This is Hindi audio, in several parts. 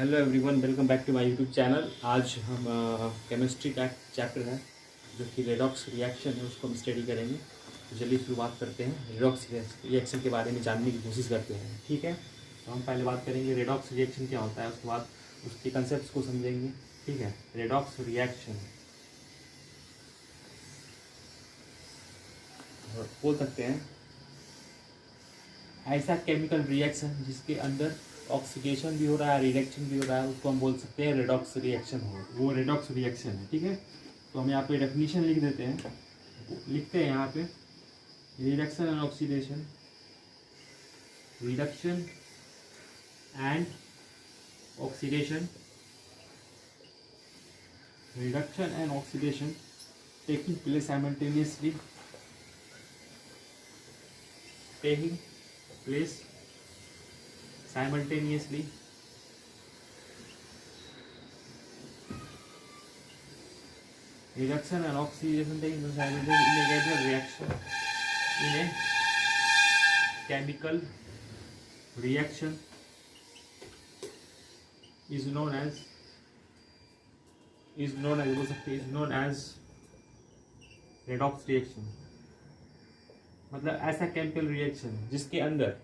Hello everyone, welcome back to my YouTube channel. आज हम केमिस्ट्री का चैप्टर है जो कि रेडॉक्स रिएक्शन है, उसको हम स्टडी करेंगे। तो चलिए शुरुआत करते हैं। रेडॉक्स रिएक्शन के बारे में जानने की कोशिश करते हैं, ठीक है। तो हम पहले बात करेंगे रेडॉक्स रिएक्शन क्या होता है, उसके बाद उसके कंसेप्ट को समझेंगे, ठीक है। रेडॉक्स रिएक्शन बोल सकते हैं ऐसा केमिकल रिएक्शन जिसके अंदर ऑक्सीडेशन भी हो रहा है, रिडक्शन भी हो रहा है, उसको हम बोल सकते हैं रेडॉक्स रिएक्शन हो, वो रेडॉक्स रिएक्शन है, ठीक है। तो हम यहाँ पे डेफिनेशन लिख देते हैं, लिखते हैं यहाँ पे reduction and oxidation, reduction and oxidation, reduction and oxidation taking place simultaneously, taking place simultaneously reduction and oxidation taking place simultaneously in a chemical reaction, in a chemical reaction is known as बोल सकते हैं is known as redox reaction। मतलब ऐसा केमिकल रिएक्शन जिसके अंदर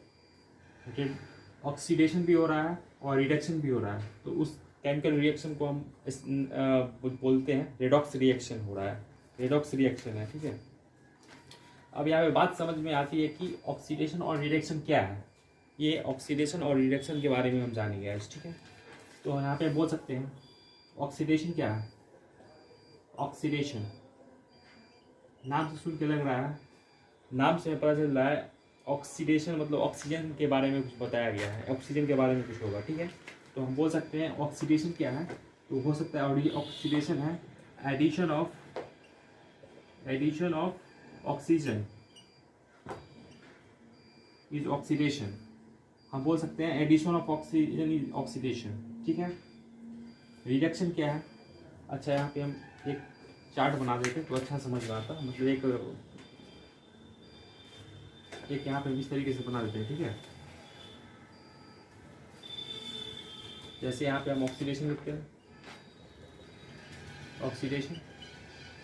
ऑक्सीडेशन भी हो रहा है और रिडक्शन भी हो रहा है, तो उस केमिकल रिएक्शन को हम बोलते हैं रेडॉक्स रिएक्शन हो रहा है, रेडॉक्स रिएक्शन है, ठीक है। अब यहाँ पे बात समझ में आती है कि ऑक्सीडेशन और रिडक्शन क्या है। ये ऑक्सीडेशन और रिडक्शन के बारे में हम जानेंगे आज, ठीक है। तो यहाँ पे बोल सकते हैं ऑक्सीडेशन क्या है। ऑक्सीडेशन नाम से सुन के लग रहा है, नाम से पता चल रहा है ऑक्सीडेशन मतलब ऑक्सीजन के बारे में कुछ बताया गया है, ऑक्सीजन के बारे में कुछ होगा, ठीक है। तो हम बोल सकते हैं ऑक्सीडेशन क्या है। तो हो सकता है और ऑक्सीडेशन है addition of oxygen is oxidation. हम बोल सकते हैं addition of oxygen is oxidation, ठीक है। रिडक्शन क्या है। अच्छा, यहाँ पे हम एक चार्ट बना देते तो अच्छा समझ में आता, मतलब एक यहाँ पे इस तरीके से बना देते हैं, ठीक है। जैसे यहाँ पे हम ऑक्सीडेशन लिखते हैं, ऑक्सीडेशन,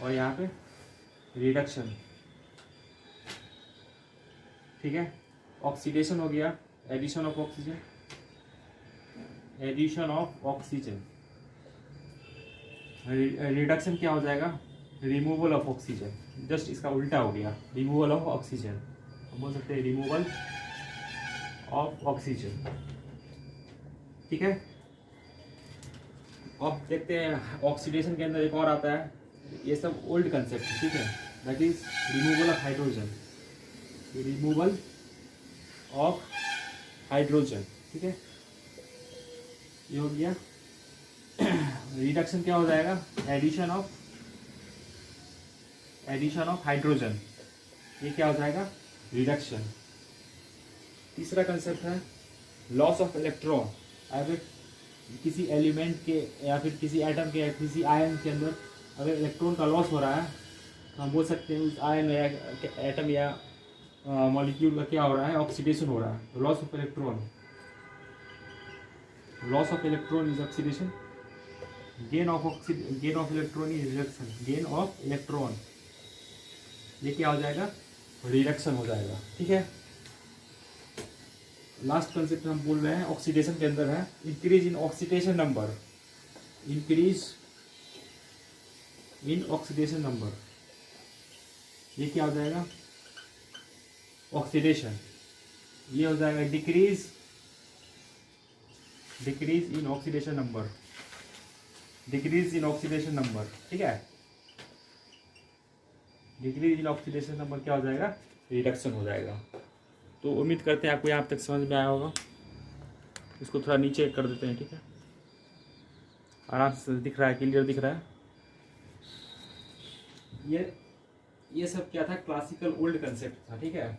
और यहाँ पे रिडक्शन, ठीक है। ऑक्सीडेशन हो गया addition of oxygen, addition of oxygen. Reduction क्या हो जाएगा, रिमूवल ऑफ ऑक्सीजन, जस्ट इसका उल्टा हो गया, रिमूवल ऑफ ऑक्सीजन। हम बोल सकते हैं रिमूवल ऑफ ऑक्सीजन, ठीक है। अब देखते हैं ऑक्सीडेशन के अंदर एक और आता है, ये सब ओल्ड कंसेप्ट है, ठीक है। That is removal of hydrogen, removal of hydrogen, ठीक है। ये हो गया। रिडक्शन क्या हो जाएगा, एडिशन ऑफ हाइड्रोजन, ये क्या हो जाएगा, रिडक्शन। तीसरा कंसेप्ट है लॉस ऑफ इलेक्ट्रॉन। अगर किसी एलिमेंट के या फिर किसी एटम के या किसी आयन के अंदर अगर इलेक्ट्रॉन का लॉस हो रहा है, तो हम बोल सकते हैं उस आयन या एटम या मॉलिक्यूल का क्या हो रहा है, ऑक्सीडेशन हो रहा है। Loss of electron is oxidation, gain of electron is reduction, gain of electron, ये क्या हो जाएगा, रिडक्शन हो जाएगा, ठीक है। लास्ट कंसेप्ट हम बोल रहे हैं ऑक्सीडेशन के अंदर है increase in oxidation number, increase in oxidation number, ये क्या हो जाएगा, ऑक्सीडेशन। ये हो जाएगा decrease in oxidation number, decrease in oxidation number, ठीक है। डिक्रीज इन ऑक्सीडेशन नंबर क्या हो जाएगा, रिडक्शन हो जाएगा। तो उम्मीद करते हैं आपको यहाँ तक समझ में आया होगा। इसको थोड़ा नीचे कर देते हैं, ठीक है। आराम से दिख रहा है, क्लियर दिख रहा है। ये सब क्या था, क्लासिकल ओल्ड कंसेप्ट था, ठीक है।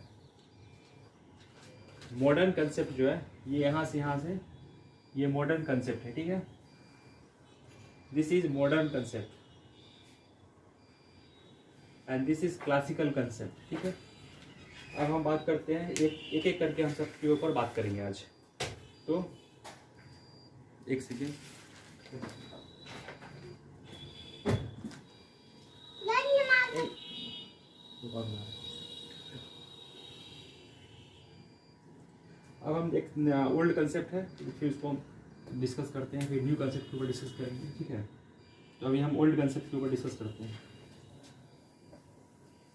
मॉडर्न कंसेप्ट जो है ये यहाँ से ये मॉडर्न कंसेप्ट है, ठीक है। This is modern concept and this is classical concept, ठीक है। अब हम बात करते हैं एक एक करके हम सब के ऊपर बात करेंगे आज। तो एक सेकेंड। अब हम एक ओल्ड कंसेप्ट है, फिर उसको हम डिस्कस करते हैं, फिर न्यू कंसेप्ट के ऊपर डिस्कस करेंगे, ठीक है। तो अभी हम ओल्ड कंसेप्ट के ऊपर डिस्कस करते हैं।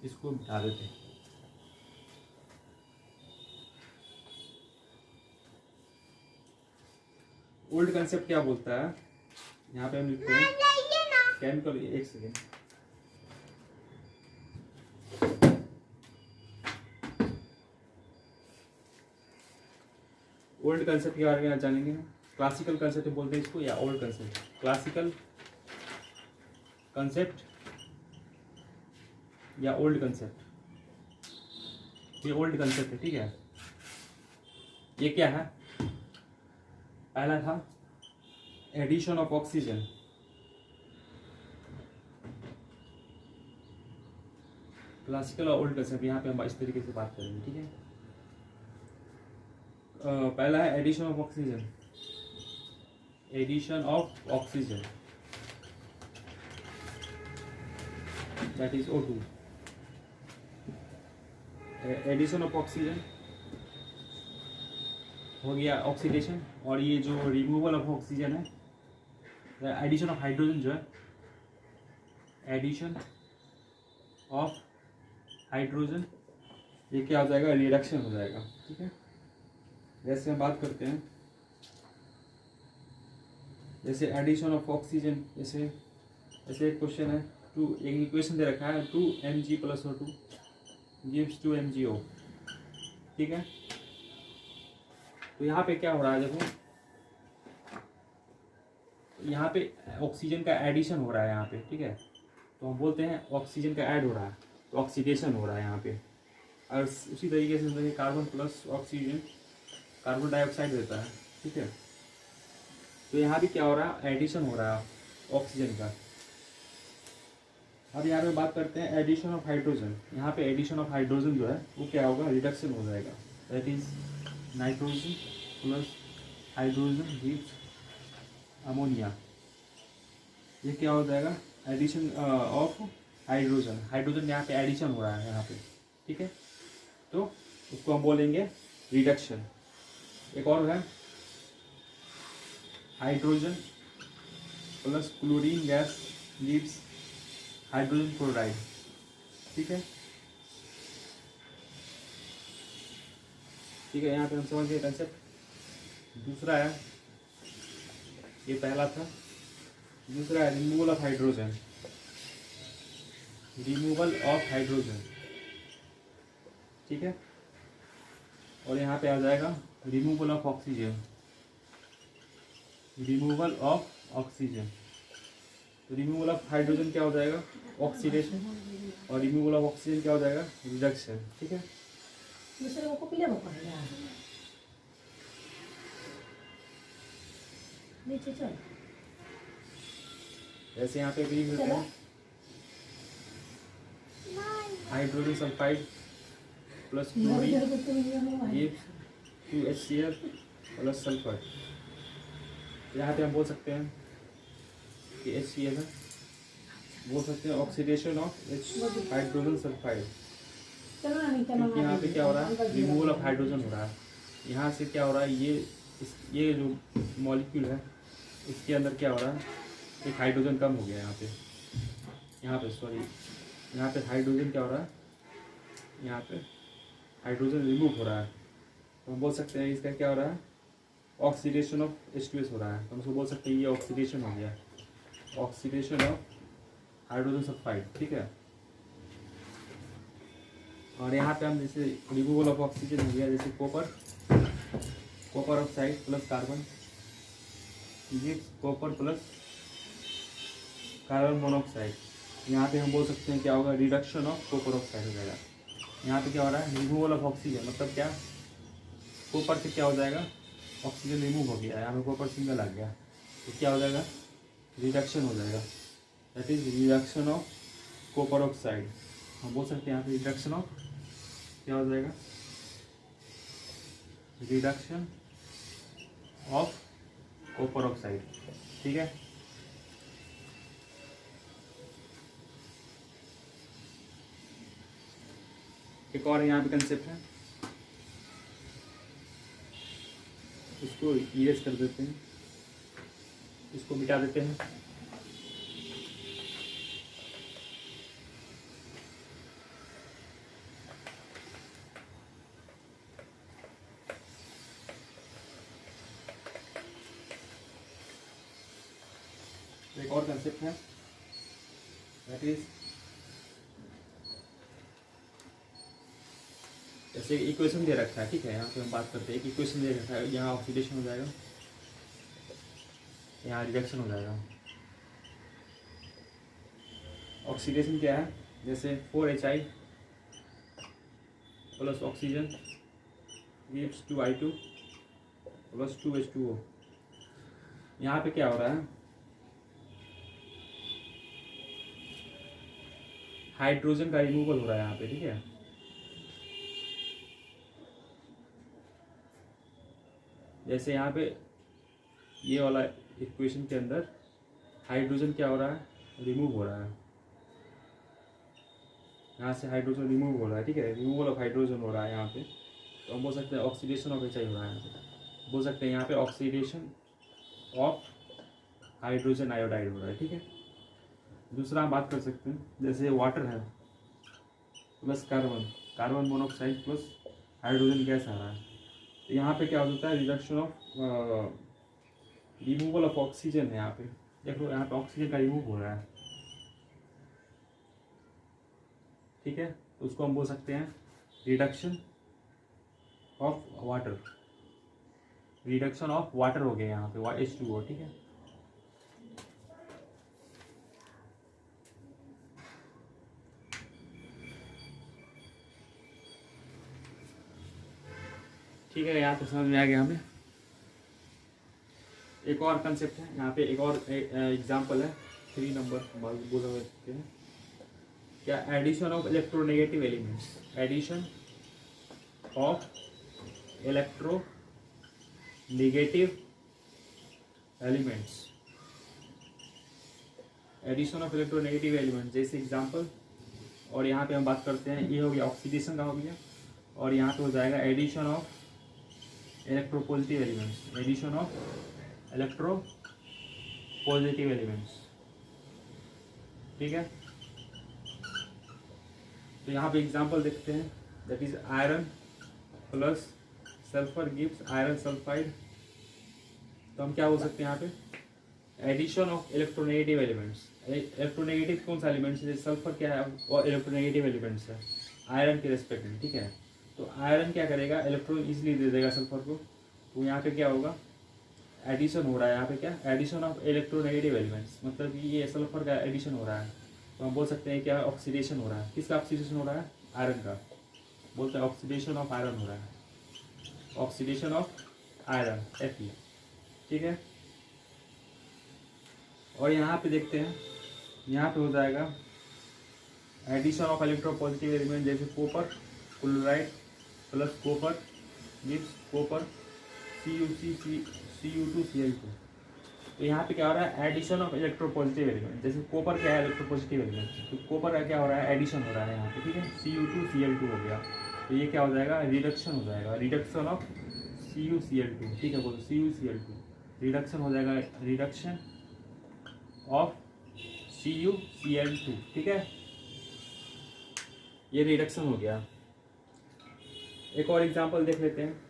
इसको बता देते हैं। ओल्ड कंसेप्ट क्या बोलता है, यहाँ पे हम लिखते हैं केमिकल। एक सेकेंड। ओल्ड कंसेप्ट के बारे में आज जानेंगे हम। क्लासिकल कंसेप्ट बोलते हैं इसको, या ओल्ड कंसेप्ट। क्लासिकल कंसेप्ट या ओल्ड कंसेप्ट, ये ओल्ड कंसेप्ट है, ठीक है। ये क्या है, पहला था एडिशन ऑफ ऑक्सीजन। क्लासिकल और ओल्ड कंसेप्ट, यहाँ पे हम इस तरीके से बात करेंगे, ठीक है। पहला है addition of oxygen. Addition of oxygen, that is O2। Addition of oxygen हो गया ऑक्सीडेशन, और ये जो रिमूवल ऑफ ऑक्सीजन है, एडिशन ऑफ हाइड्रोजन जो है, एडिशन ऑफ हाइड्रोजन, ये क्या हो जाएगा, रिडक्शन हो जाएगा, ठीक है। जैसे हम बात करते हैं, जैसे एडिशन ऑफ ऑक्सीजन, जैसे एक क्वेश्चन है, एक इक्वेशन दे रखा है 2mg + O2 gives 2mgO, ठीक है। तो यहाँ पे क्या हो रहा है, देखो यहाँ पे ऑक्सीजन का एडिशन हो रहा है यहाँ पे, ठीक है। तो हम बोलते हैं ऑक्सीजन का ऐड हो रहा है, तो ऑक्सीडेशन हो रहा है यहाँ पे। और उसी तरीके से carbon plus oxygen carbon dioxide देता है, ठीक है। तो यहाँ भी क्या हो रहा है, एडिशन हो रहा है ऑक्सीजन का। अब यहाँ पे बात करते हैं एडिशन ऑफ हाइड्रोजन। यहाँ पे एडिशन ऑफ हाइड्रोजन जो है वो क्या होगा, रिडक्शन हो जाएगा, that is nitrogen plus hydrogen gives ammonia. ये क्या हो जाएगा, एडिशन ऑफ हाइड्रोजन। हाइड्रोजन यहाँ पे एडिशन हो रहा है यहाँ पे, ठीक है। तो उसको हम बोलेंगे रिडक्शन। एक और है hydrogen plus chlorine gas gives hydrogen chloride, ठीक है। ठीक है, यहाँ पे हम समझ गए कंसेप्ट। दूसरा है, ये पहला था, दूसरा है removal of hydrogen. Removal of hydrogen, ठीक है। और यहाँ पे आ जाएगा removal of oxygen. Removal of oxygen, तो रिमूवल ऑफ हाइड्रोजन क्या हो जाएगा, ऑक्सीडेशन, और रिमूवल ऑफ ऑक्सीजन क्या हो जाएगा, रिडक्शन, ठीक है। जैसे यहाँ पे भी होते हैं हाइड्रोजन सल्फाइड प्लस क्लोरीन ये 2HCl प्लस सल्फर। यहाँ पे हम बोल सकते हैं कि HCl है, बोल सकते हैं ऑक्सीडेशन ऑफ हाइड्रोजन सल्फाइड, क्योंकि यहाँ पे क्या हो रहा है, रिमूवल ऑफ हाइड्रोजन हो रहा है। यहाँ से क्या हो रहा है, ये जो मॉलिक्यूल है इसके अंदर क्या हो रहा है, एक हाइड्रोजन कम हो गया यहाँ पे सॉरी, यहाँ पे हाइड्रोजन क्या हो रहा है, यहाँ पे हाइड्रोजन रिमूव हो रहा है। तो हम बोल सकते हैं इसका क्या हो रहा है, ऑक्सीडेशन ऑफ H2S हो रहा है। तो हम उसको बोल सकते हैं ये ऑक्सीडेशन हो गया, ऑक्सीडेशन ऑफ हाइड्रोजन सल्फाइड, ठीक है। और यहाँ पे हम जैसे रिमूवल ऑफ ऑक्सीजन हो गया, जैसे कॉपर ऑक्साइड प्लस कार्बन, ये कॉपर प्लस कार्बन मोनोऑक्साइड। यहाँ पे हम बोल सकते हैं क्या होगा, रिडक्शन ऑफ कॉपर ऑक्साइड हो जाएगा। यहाँ पे क्या हो रहा है, रिमूवल ऑफ ऑक्सीजन, मतलब क्या, कॉपर से क्या हो जाएगा, ऑक्सीजन रिमूव हो गया, यहाँ पे कॉपर सिंगल आ गया, तो क्या हो जाएगा, रिडक्शन हो जाएगा, that is reduction of copper oxide. हम बोल सकते हैं यहाँ पे रिडक्शन ऑफ क्या हो जाएगा, रिडक्शन ऑफ कॉपर ऑक्साइड। ठीक है, एक और यहाँ पे कंसेप्ट है, इसको इरेज कर देते हैं, इसको मिटा देते हैं। एक और कंसेप्ट है, दैट इज जैसे इक्वेशन दे रखा है, ठीक है, यहाँ पे हम बात करते हैं, एक इक्वेशन दे रखा है, यहाँ ऑक्सीडेशन हो जाएगा, यहाँ रिडक्शन हो जाएगा। ऑक्सीडेशन क्या है, जैसे 4HI plus oxygen gives 2I2 plus 2H2O। यहाँ पे क्या हो रहा है, हाइड्रोजन का रिमूवल हो रहा है यहाँ पे, ठीक है। जैसे यहाँ पे ये वाला इक्वेशन के अंदर हाइड्रोजन क्या हो रहा है, रिमूव हो रहा है, यहाँ से हाइड्रोजन रिमूव हो रहा है, ठीक है, रिमूवल ऑफ हाइड्रोजन हो रहा है यहाँ पे। तो हम बोल सकते हैं ऑक्सीडेशन ऑफ HI हो रहा है यहाँ पे, बोल सकते हैं यहाँ पे ऑक्सीडेशन ऑफ हाइड्रोजन आयोडाइड हो रहा है, ठीक है। दूसरा हम बात कर सकते हैं, जैसे वाटर है plus carbon monoxide plus hydrogen gas आ रहा है, तो यहाँ पे क्या होता है, reduction of removal of oxygen है। यहाँ पे देखो, यहाँ पे ऑक्सीजन का रिमूव हो रहा है, ठीक है, तो उसको हम बोल सकते हैं reduction of water, reduction of water हो गया यहाँ पे H2O, ठीक है। ठीक है, यहाँ पे समझ में आ गया हमें। एक और कंसेप्ट है यहाँ पे, एक और एग्जांपल है 3 नंबर बोल सकते हैं क्या, addition of electronegative elements, addition of electronegative elements, addition of electronegative elements जैसे एग्जांपल। और यहाँ पे हम बात करते हैं, ये हो गया ऑक्सीडेशन का हो गया, और यहाँ पे हो जाएगा addition of electropositive elements, addition of electropositive elements, ठीक है। तो यहाँ पे एग्जांपल देखते हैं, that is iron plus sulphur gives iron sulphide. तो हम क्या बोल सकते हैं यहाँ पे, addition of electronegative elements. Electronegative कौन सा एलिमेंट्स है, सल्फर क्या है वो इलेक्ट्रोनेगेटिव एलिमेंट्स है आयरन के रेस्पेक्ट में, ठीक है। तो आयरन क्या करेगा, इलेक्ट्रॉन इजीली दे देगा सल्फर को, तो यहाँ पे क्या होगा, एडिशन हो रहा है यहाँ पे, क्या एडिशन ऑफ इलेक्ट्रोनेगेटिव एलिमेंट्स, मतलब कि ये सल्फर का एडिशन हो रहा है। तो हम बोल सकते हैं क्या, ऑक्सीडेशन हो रहा है, किसका ऑक्सीडेशन हो रहा है, आयरन का, बोलते हैं ऑक्सीडेशन ऑफ आयरन हो रहा है, ऑक्सीडेशन ऑफ आयरन Fe, ठीक है। और यहाँ पे देखते हैं, यहाँ पे हो जाएगा एडिशन ऑफ इलेक्ट्रोपॉजिटिव एलिमेंट, जैसे copper chloride plus copper gives copper Cu2Cl2। तो यहाँ पे क्या हो रहा है, एडिशन ऑफ इलेक्ट्रोपॉजिटिव एलिमेंट, जैसे कॉपर क्या है इलेक्ट्रोपॉजिटिव एलिमेंट, तो कॉपर का क्या हो रहा है, एडिशन हो रहा है यहाँ पे, ठीक है, Cu2Cl2 हो गया। तो ये क्या हो जाएगा, रिडक्शन हो जाएगा, रिडक्शन ऑफ CuCl2, ठीक है, बोलो CuCl2, रिडक्शन हो जाएगा, रिडक्शन ऑफ CuCl2, ठीक है, ये रिडक्शन हो गया। एक और एग्जांपल देख लेते हैं,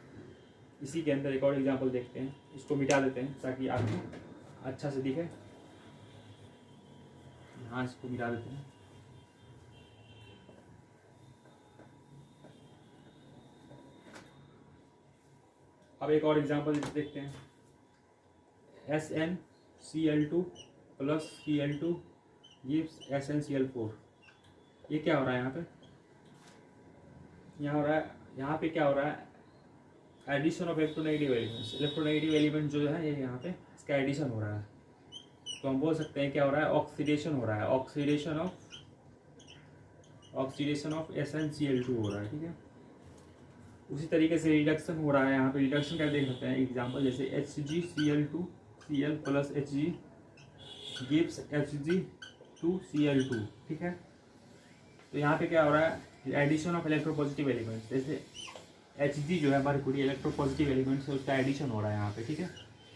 इसी के अंदर एक और एग्जांपल देखते हैं, इसको मिटा देते हैं ताकि आपको अच्छा से दिखे। हाँ, इसको मिटा देते हैं। अब एक और एग्जांपल देखते हैं, SnCl2 plus Cl2 gives SnCl4। ये क्या हो रहा है यहाँ पे, यहाँ पे क्या हो रहा है, addition of electronegative elements, electronegative element जो है ये यहाँ पे इसका एडिशन हो रहा है। तो हम बोल सकते हैं क्या हो रहा है, ऑक्सीडेशन हो रहा है, ऑक्सीडेशन ऑफ SnCl2 हो रहा है, ठीक है। उसी तरीके से रिडक्शन हो रहा है, यहाँ पे रिडक्शन क्या देख सकते हैं एग्जांपल, जैसे HgCl2 Cl plus Hg gives Hg2Cl2, ठीक है। तो यहाँ पे क्या हो रहा है, एडिशन ऑफ इलेक्ट्रोपॉजिटिव एलिमेंट्स, जैसे Hg जो है हमारे पूरी इलेक्ट्रोपॉजिटिव एलिमेंट्स है उसका एडिशन हो रहा है यहाँ पे, ठीक है।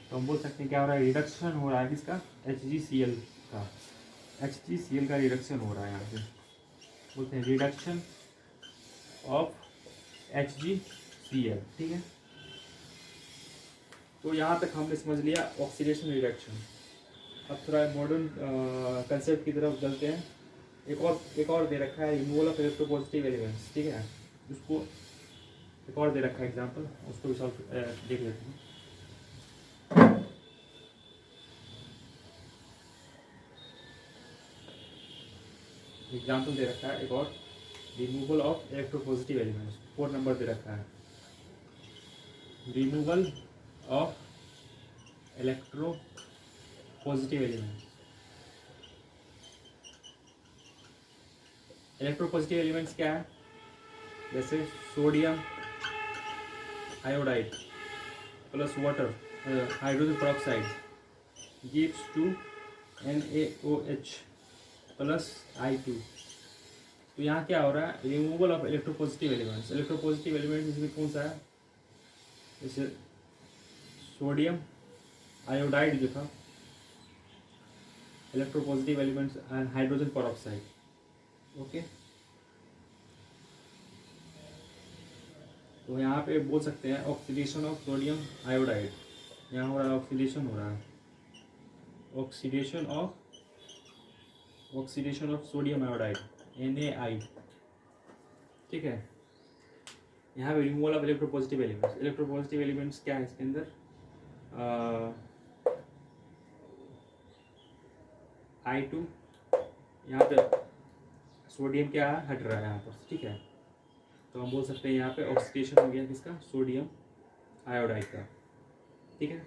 तो हम बोल सकते हैं क्या हो रहा है, रिडक्शन हो रहा है किसका, HgCl का, HgCl का रिडक्शन हो रहा है यहाँ पे, बोलते हैं रिडक्शन ऑफ HgCl, ठीक है। तो यहाँ तक हमने समझ लिया ऑक्सीडेशन रिडक्शन। अब थोड़ा मॉडर्न कंसेप्ट की तरफ चलते हैं। एक और दे रखा है रिमूवल ऑफ इलेक्ट्रोपॉजिटिव एलिमेंट्स, ठीक है। उसको एक और दे रखा है एग्जांपल, उसको भी सॉल्व देख लेते हैं। एग्जांपल दे रखा है एक और, removal of electropositive elements, 4 number दे रखा है, removal of electropositive elements. Electropositive elements क्या है, जैसे sodium iodide plus water hydrogen peroxide gives to NaOH plus I2। तो यहाँ क्या हो रहा है, removal of electropositive elements. Electropositive elements इसमें कौन सा है, जैसे सोडियम आयोडाइड जो था, electropositive elements hydrogen peroxide, okay. तो यहाँ पे बोल सकते हैं ऑक्सीडेशन ऑफ सोडियम आयोडाइड, यहाँ हो रहा है ऑक्सीडेशन हो रहा है, oxidation of sodium iodide NaI, ठीक है। यहाँ पे removal of electropositive elements. Electropositive elements क्या है इसके अंदर, I2, यहाँ पे सोडियम क्या है, हट रहा है यहाँ पर, ठीक है। तो हम बोल सकते हैं यहाँ पे ऑक्सीडेशन हो गया किसका, सोडियम आयोडाइड का, ठीक है।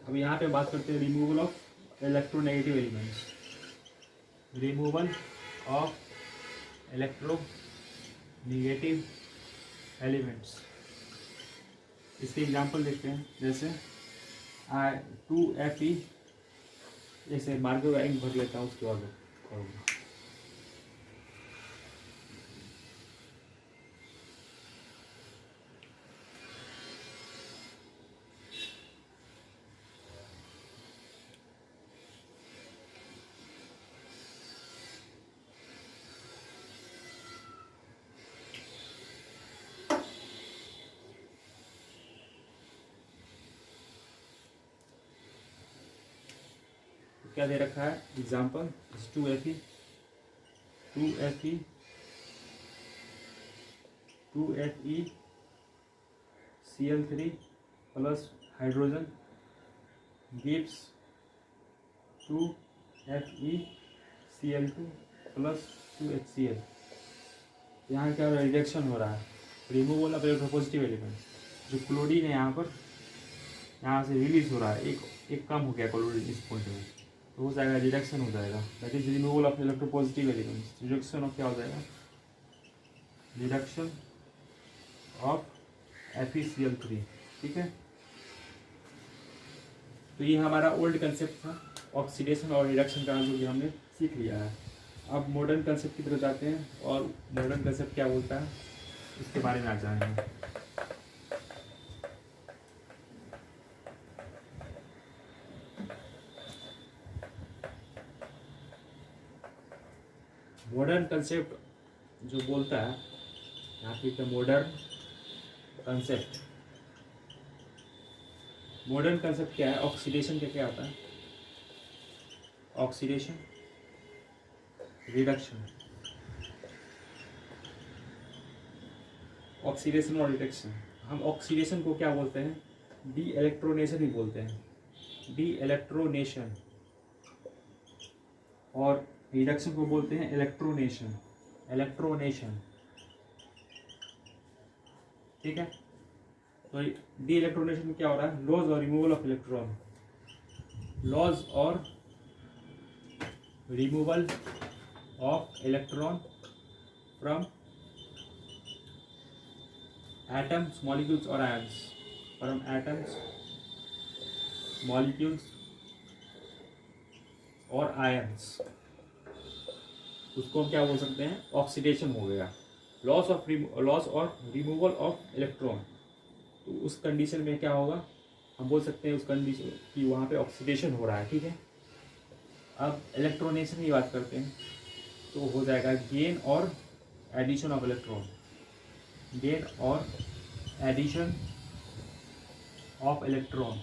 अब यहाँ पे बात करते हैं removal of electronegative elements. Removal of electronegative elements, इसके एग्जांपल देखते हैं, जैसे 2Fe, जैसे मार्को का इंक भर लेता हूँ उसके बाद करूँगा। क्या दे रखा है example, 2Fe 2FeCl3 plus hydrogen gives 2FeCl2 plus 2HCl। यहाँ क्या हो रहा है, रिडक्शन हो रहा है, रिमूवल ऑफ इलेक्ट्रोपॉजिटिव एलिमेंट्स। जो क्लोरीन है यहाँ पर, यहाँ से रिलीज हो रहा है, एक कम हो गया क्लोरीन इस पॉइंट में, तो हो जाएगा रिडक्शन हो जाएगा, that is removal of electropositive elements. Reduction of क्या हो जाएगा, रिडक्शन ऑफ FeCl3, ठीक है। तो ये हमारा ओल्ड कंसेप्ट था ऑक्सीडेशन और रिडक्शन का, जो कि हमने सीख लिया है। अब मॉडर्न कंसेप्ट की तरफ जाते हैं, और मॉडर्न कंसेप्ट क्या बोलता है इसके बारे में आज जानेंगे। मॉडर्न कंसेप्ट जो बोलता है, यहाँ पे मॉडर्न कंसेप्ट, मॉडर्न कंसेप्ट क्या है, ऑक्सीडेशन का क्या होता है, ऑक्सीडेशन रिडक्शन, ऑक्सीडेशन और रिडक्शन। हम ऑक्सीडेशन को क्या बोलते हैं, डी इलेक्ट्रोनेशन ही बोलते हैं, डी इलेक्ट्रोनेशन, और रिडक्शन को बोलते हैं इलेक्ट्रोनेशन, इलेक्ट्रोनेशन, ठीक है। तो डी इलेक्ट्रोनेशन में क्या हो रहा है, लॉस और रिमूवल ऑफ इलेक्ट्रॉन, लॉस और removal of electron from atoms, molecules और आयंस, फ्रॉम एटम्स मॉलिक्यूल्स और आयंस, उसको हम क्या बोल सकते हैं, ऑक्सीडेशन हो गया, लॉस और रिमूवल ऑफ इलेक्ट्रॉन। तो उस कंडीशन में क्या होगा, हम बोल सकते हैं उस कंडीशन कि वहाँ पे ऑक्सीडेशन हो रहा है, ठीक है। अब इलेक्ट्रोनेशन की बात करते हैं, तो हो जाएगा गेन और एडिशन ऑफ इलेक्ट्रॉन, गेन और एडिशन ऑफ इलेक्ट्रॉन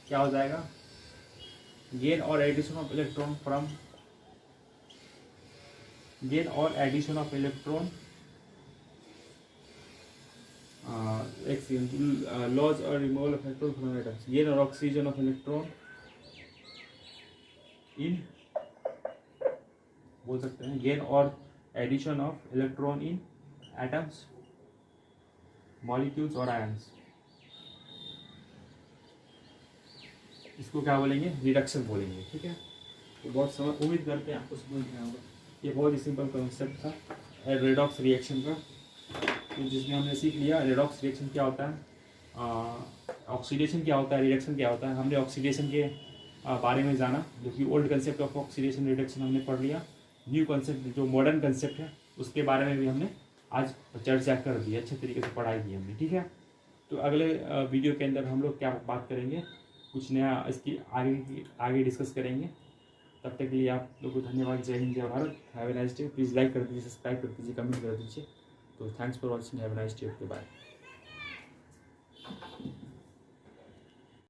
क्या हो जाएगा, गेन और addition of electron from, gain और एडिशन ऑफ इलेक्ट्रॉन, लॉस और removal of electron from atoms, gain और ऑक्सीजन ऑफ इलेक्ट्रॉन इन, बोल सकते हैं गेन और addition of electron in atoms, molecules और आयंस। इसको क्या बोलेंगे, रिडक्शन बोलेंगे, ठीक है। तो बहुत समझ, उम्मीद करते हैं आपको समझ में आएगा। ये बहुत ही सिंपल कॉन्सेप्ट था रेडॉक्स रिएक्शन का, तो जिसमें हमने सीख लिया रेडॉक्स रिएक्शन क्या होता है, ऑक्सीडेशन क्या होता है, रिडक्शन क्या होता है। हमने ऑक्सीडेशन के बारे में जाना, जो कि old concept of oxidation reduction हमने पढ़ लिया। न्यू कंसेप्ट जो मॉडर्न कंसेप्ट है उसके बारे में भी हमने आज चर्चा कर दी, अच्छे तरीके से पढ़ाई की हमने, ठीक है। तो अगले वीडियो के अंदर हम लोग क्या बात करेंगे, कुछ नया इसकी आगे डिस्कस करेंगे। तब तक के लिए आप लोगों को धन्यवाद। जय हिंद, जय Bharat. Have a nice day. Please like कर दीजिए, सब्सक्राइब कर दीजिए, कमेंट कर दीजिए। तो thanks for watching, have a nice day, okay bye.